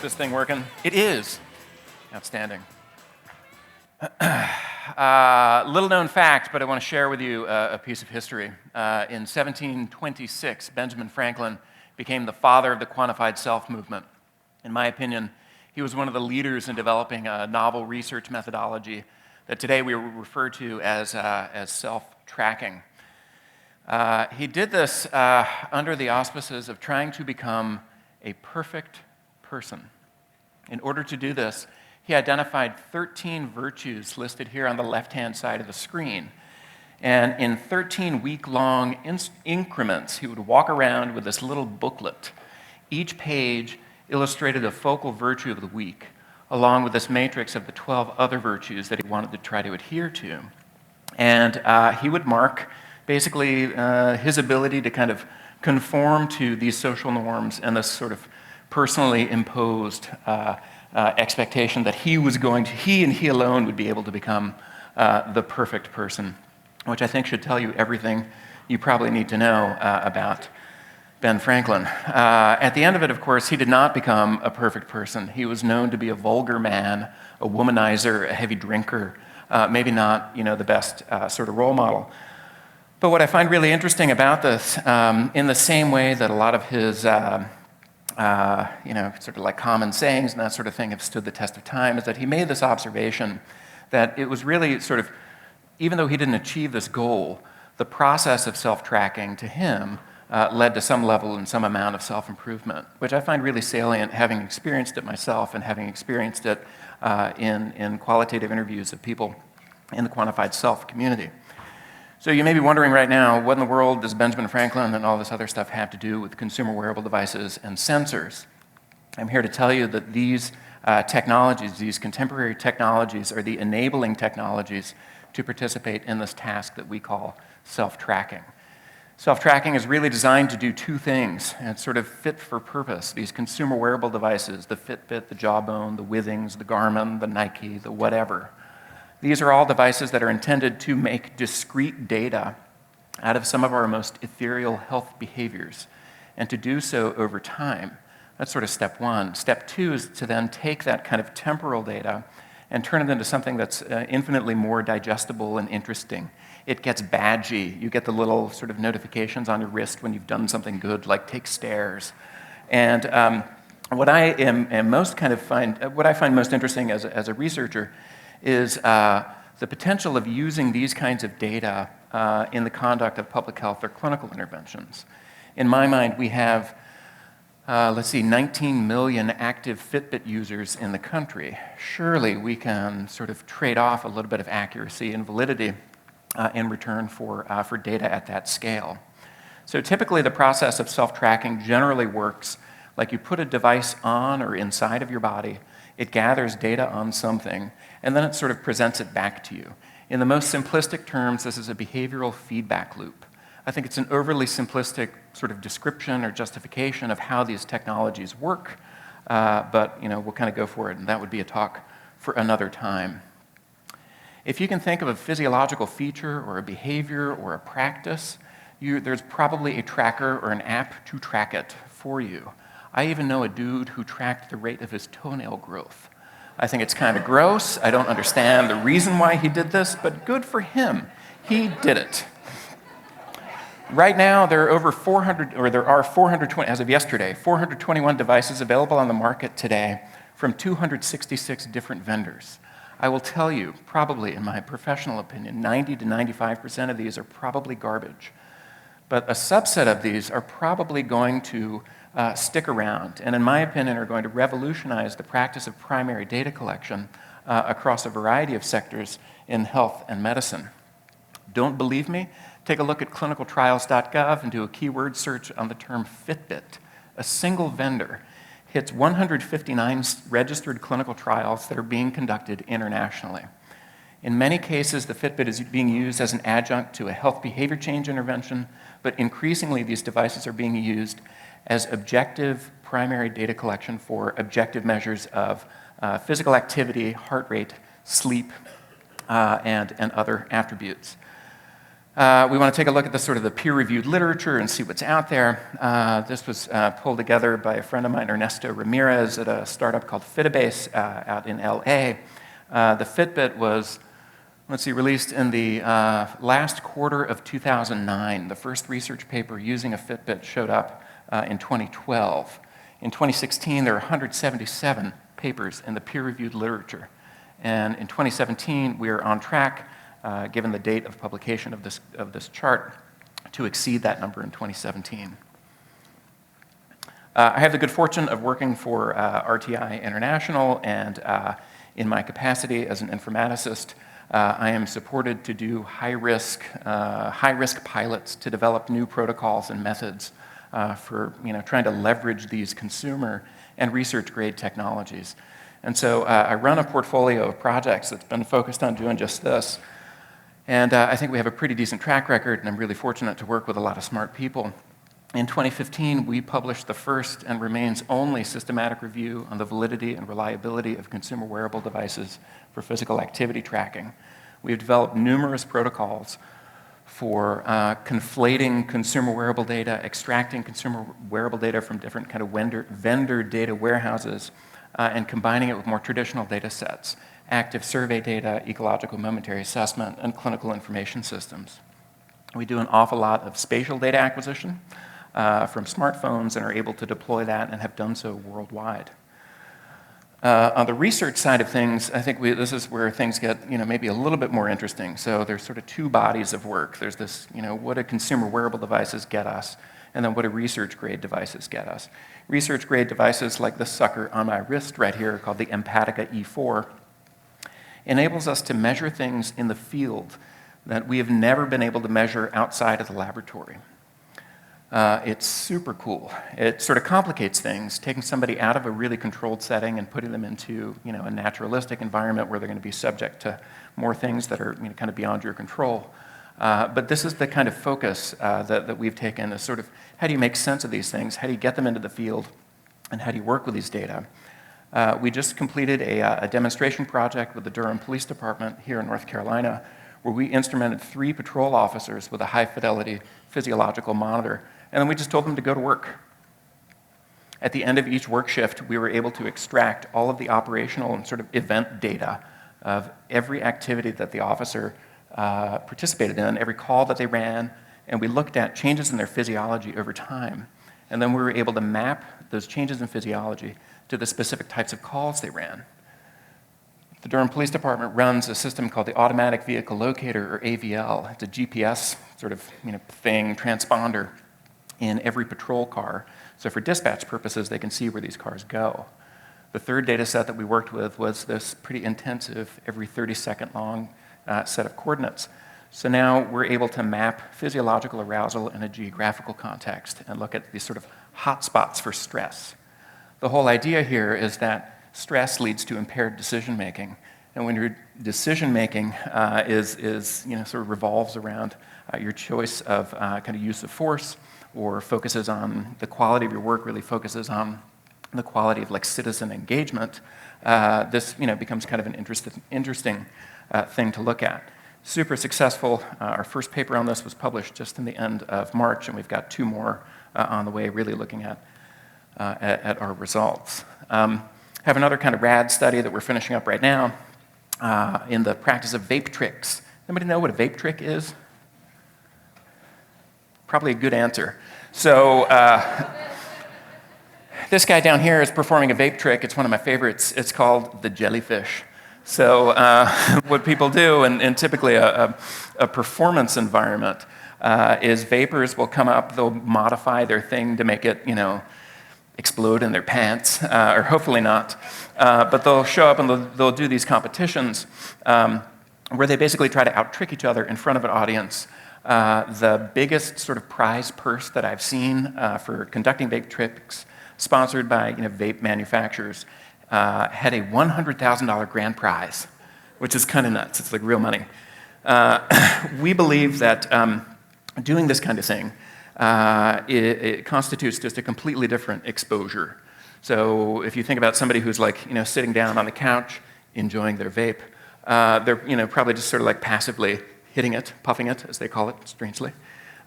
This thing working? It is. Outstanding. Little known fact, but I want to share with you a piece of history. In 1726, Benjamin Franklin became the father of the quantified self movement. In my opinion, he was one of the leaders in developing a novel research methodology that today we refer to as self-tracking. He did this under the auspices of trying to become a perfect person. In order to do this, he identified 13 virtues listed here on the left-hand side of the screen. And in 13 week-long increments, he would walk around with this little booklet. Each page illustrated a focal virtue of the week, along with this matrix of the 12 other virtues that he wanted to try to adhere to. And he would mark basically his ability to kind of conform to these social norms and this sort of personally imposed expectation that he and he alone would be able to become the perfect person, which I think should tell you everything you probably need to know about Ben Franklin. At the end of it, of course, he did not become a perfect person. He was known to be a vulgar man, a womanizer, a heavy drinker, maybe not, the best sort of role model. But what I find really interesting about this, in the same way that a lot of his sort of like common sayings and that sort of thing have stood the test of time, is that he made this observation that it was really sort of, even though he didn't achieve this goal, the process of self-tracking to him led to some level and some amount of self-improvement, which I find really salient, having experienced it myself and having experienced it in qualitative interviews of people in the quantified self community. So you may be wondering right now, what in the world does Benjamin Franklin and all this other stuff have to do with consumer wearable devices and sensors? I'm here to tell you that these technologies, these contemporary technologies, are the enabling technologies to participate in this task that we call self-tracking. Self-tracking is really designed to do two things, and it's sort of fit for purpose. These consumer wearable devices, the Fitbit, the Jawbone, the Withings, the Garmin, the Nike, the whatever. These are all devices that are intended to make discrete data out of some of our most ethereal health behaviors, and to do so over time. That's sort of step one. Step two is to then take that kind of temporal data and turn it into something that's infinitely more digestible and interesting. It gets badgy. You get the little sort of notifications on your wrist when you've done something good, like take stairs. And what I find most interesting as a researcher is the potential of using these kinds of data in the conduct of public health or clinical interventions. In my mind, we have, 19 million active Fitbit users in the country. Surely we can sort of trade off a little bit of accuracy and validity in return for data at that scale. So typically the process of self-tracking generally works like you put a device on or inside of your body, it gathers data on something, and then it sort of presents it back to you. In the most simplistic terms, this is a behavioral feedback loop. I think it's an overly simplistic sort of description or justification of how these technologies work, but we'll kind of go for it, and that would be a talk for another time. If you can think of a physiological feature or a behavior or a practice, there's probably a tracker or an app to track it for you. I even know a dude who tracked the rate of his toenail growth. I think it's kind of gross. I don't understand the reason why he did this, but good for him. He did it. Right now, there are 420, as of yesterday, 421 devices available on the market today from 266 different vendors. I will tell you, probably in my professional opinion, 90 to 95% of these are probably garbage. But a subset of these are probably going to stick around, and in my opinion are going to revolutionize the practice of primary data collection across a variety of sectors in health and medicine. Don't believe me? Take a look at clinicaltrials.gov and do a keyword search on the term Fitbit. A single vendor hits 159 registered clinical trials that are being conducted internationally. In many cases, the Fitbit is being used as an adjunct to a health behavior change intervention, but increasingly these devices are being used as objective primary data collection for objective measures of physical activity, heart rate, sleep, and other attributes. We want to take a look at the peer-reviewed literature and see what's out there. This was pulled together by a friend of mine, Ernesto Ramirez, at a startup called Fitabase out in LA. The Fitbit was, released in the last quarter of 2009. The first research paper using a Fitbit showed up in 2012. In 2016, there were 177 papers in the peer-reviewed literature. And in 2017, we are on track, given the date of publication of this chart, to exceed that number in 2017. I have the good fortune of working for RTI International, and in my capacity as an informaticist, I am supported to do high-risk pilots to develop new protocols and methods for trying to leverage these consumer and research-grade technologies. And so I run a portfolio of projects that's been focused on doing just this. And I think we have a pretty decent track record, and I'm really fortunate to work with a lot of smart people. In 2015, we published the first and remains only systematic review on the validity and reliability of consumer wearable devices for physical activity tracking. We've developed numerous protocols for conflating consumer wearable data, extracting consumer wearable data from different kind of vendor data warehouses, and combining it with more traditional data sets, active survey data, ecological momentary assessment, and clinical information systems. We do an awful lot of spatial data acquisition from smartphones and are able to deploy that and have done so worldwide. On the research side of things, I think this is where things get maybe a little bit more interesting. So there's sort of two bodies of work. There's this, what do consumer wearable devices get us? And then what do research-grade devices get us? Research-grade devices like this sucker on my wrist right here called the Empatica E4 enables us to measure things in the field that we have never been able to measure outside of the laboratory. It's super cool. It sort of complicates things, taking somebody out of a really controlled setting and putting them into a naturalistic environment where they're going to be subject to more things that are kind of beyond your control. But this is the kind of focus that we've taken, is sort of how do you make sense of these things, how do you get them into the field, and how do you work with these data. We just completed a demonstration project with the Durham Police Department here in North Carolina, where we instrumented 3 patrol officers with a high-fidelity physiological monitor, and then we just told them to go to work. At the end of each work shift, we were able to extract all of the operational and sort of event data of every activity that the officer participated in, every call that they ran, and we looked at changes in their physiology over time. And then we were able to map those changes in physiology to the specific types of calls they ran. The Durham Police Department runs a system called the Automatic Vehicle Locator, or AVL. It's a GPS sort of thing, transponder, in every patrol car. So for dispatch purposes, they can see where these cars go. The third data set that we worked with was this pretty intensive, every 30-second long set of coordinates. So now we're able to map physiological arousal in a geographical context and look at these sort of hotspots for stress. The whole idea here is that stress leads to impaired decision-making. And when your decision-making sort of revolves around your choice of kind of use of force, or focuses on the quality of your work, really focuses on the quality of citizen engagement, this becomes kind of an interesting thing to look at. Super successful. Our first paper on this was published just in the end of March, and we've got 2 more on the way, really looking at our results. Have another kind of rad study that we're finishing up right now in the practice of vape tricks. Anybody know what a vape trick is? Probably a good answer. So this guy down here is performing a vape trick. It's one of my favorites. It's called the jellyfish. So what people do in typically a performance environment is vapors will come up, they'll modify their thing to make it, explode in their pants, or hopefully not. But they'll show up and they'll do these competitions where they basically try to out-trick each other in front of an audience. The biggest sort of prize purse that I've seen for conducting vape tricks, sponsored by vape manufacturers, had a $100,000 grand prize, which is kind of nuts. It's like real money. We believe that doing this kind of thing, it constitutes just a completely different exposure. So if you think about somebody who's sitting down on the couch enjoying their vape, they're probably just sort of passively hitting it, puffing it, as they call it, strangely.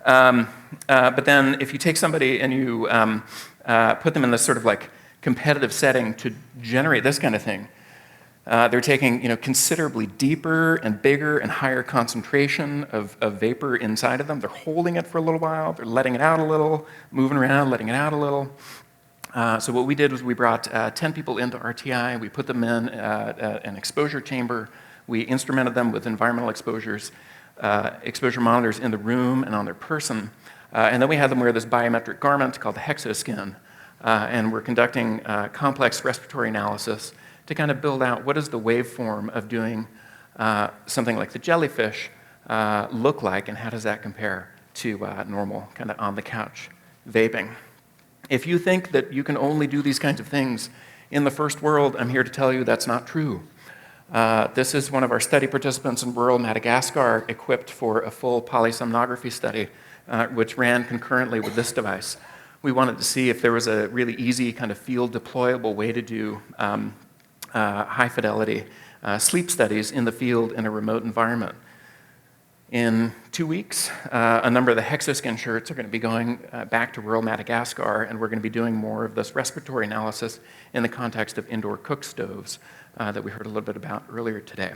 But then if you take somebody and you put them in this sort of like competitive setting to generate this kind of thing, they're taking considerably deeper and bigger and higher concentration of vapor inside of them. They're holding it for a little while, they're letting it out a little, moving around, letting it out a little. So what we did was we brought 10 people into RTI, we put them in an exposure chamber, we instrumented them with environmental exposure monitors in the room and on their person, and then we had them wear this biometric garment called the hexoskin, and we're conducting complex respiratory analysis to kind of build out what does the waveform of doing something like the jellyfish look like, and how does that compare to normal kind of on-the-couch vaping. If you think that you can only do these kinds of things in the first world, I'm here to tell you that's not true. This is one of our study participants in rural Madagascar equipped for a full polysomnography study, which ran concurrently with this device. We wanted to see if there was a really easy kind of field deployable way to do high-fidelity sleep studies in the field in a remote environment. In 2 weeks, a number of the hexoskin shirts are going to be going back to rural Madagascar, and we're going to be doing more of this respiratory analysis in the context of indoor cook stoves that we heard a little bit about earlier today.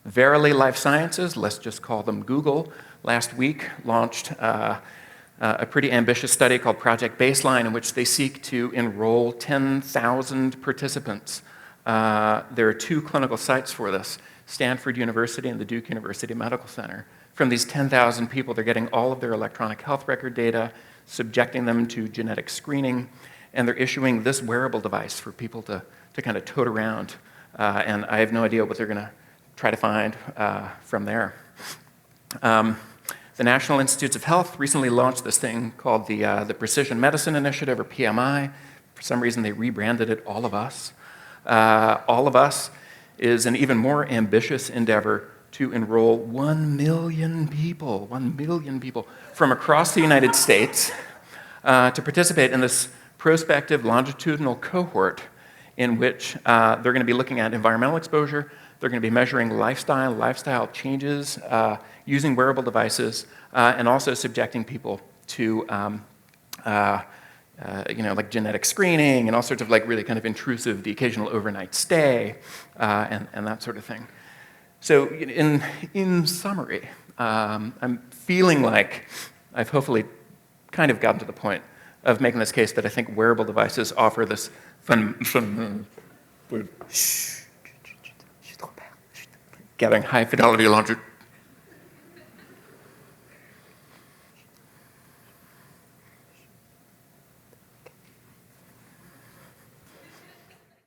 Verily Life Sciences, let's just call them Google, last week launched a pretty ambitious study called Project Baseline, in which they seek to enroll 10,000 participants. There are 2 clinical sites for this, Stanford University and the Duke University Medical Center. From these 10,000 people, they're getting all of their electronic health record data, subjecting them to genetic screening, and they're issuing this wearable device for people to kind of tote around. And I have no idea what they're going to try to find from there. The National Institutes of Health recently launched this thing called the Precision Medicine Initiative, or PMI. For some reason, they rebranded it All of Us. All of Us is an even more ambitious endeavor to enroll 1 million people from across the United States to participate in this prospective longitudinal cohort in which they're going to be looking at environmental exposure, they're going to be measuring lifestyle changes using wearable devices, and also subjecting people to like genetic screening and all sorts of like really kind of intrusive, the occasional overnight stay, and that sort of thing. So in summary, I'm feeling like I've hopefully kind of gotten to the point of making this case that I think wearable devices offer this gathering high fidelity